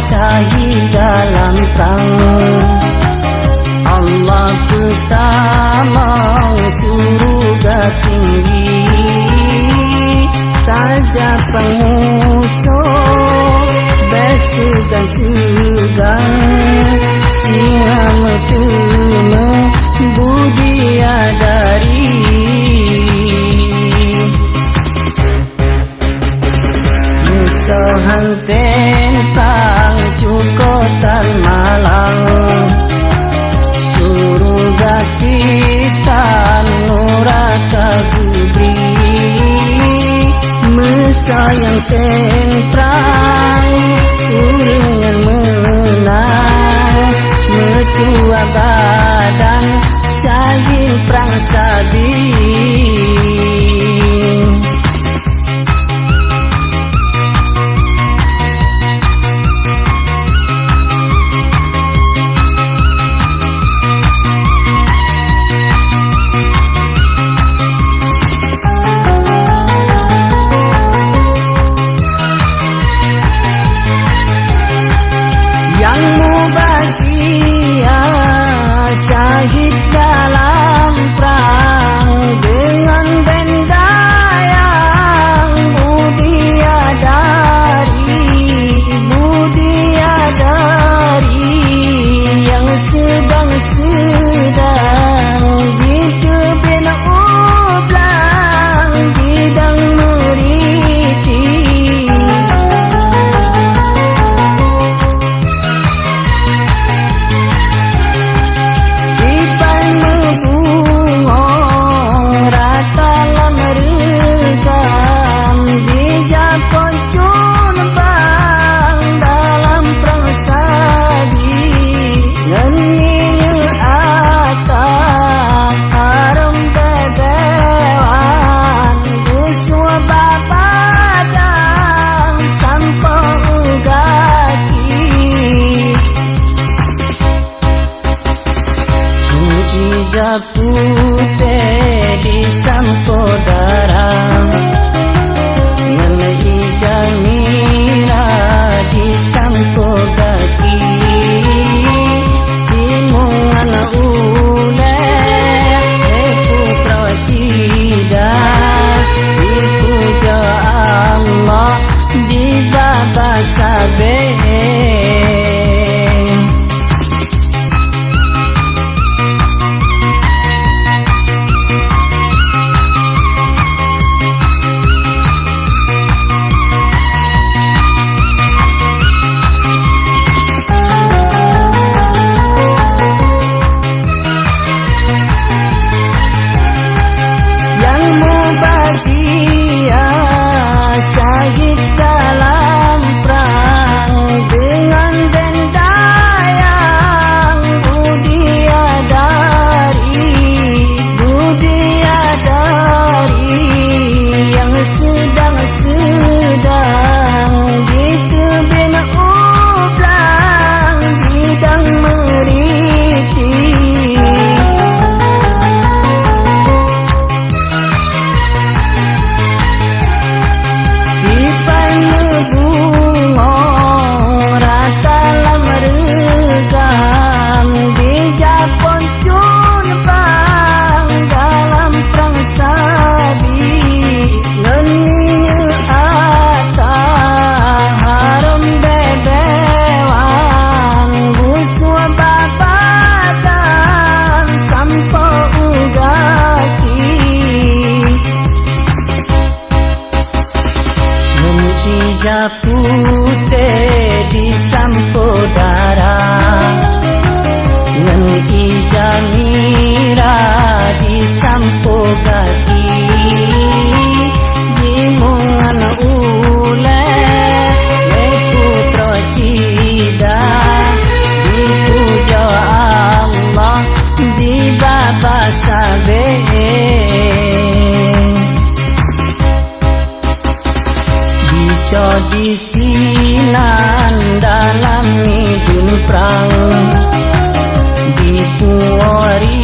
syahid dalam perang. Allah pertama surga tinggi, tajam musuh bersegan-segan, singa metemu budiadari. Musuhan tentang cukotan malang, surga kita nuraka gubri. Mesayang tentrang uringan menang, metua badan syahid perang sabi. Syahid dalam perang dengan benda yang budiadari yang sedang di tebing ublang bidang meriti. Putih di sampodara, ngelija mira di sampogaki, timungan ule eku prawacida, dipuja Allah di baba sabe. Syahid dalam perang dengan benda yang budiadari yang sedang di tebing ublang bidang meriti. Putih di sampodara, ngan ija mira di sampogaki, dimungan ule eku prawacida, dipuja Allah di baba sabe. Di sinan dalam midun perang, dipuari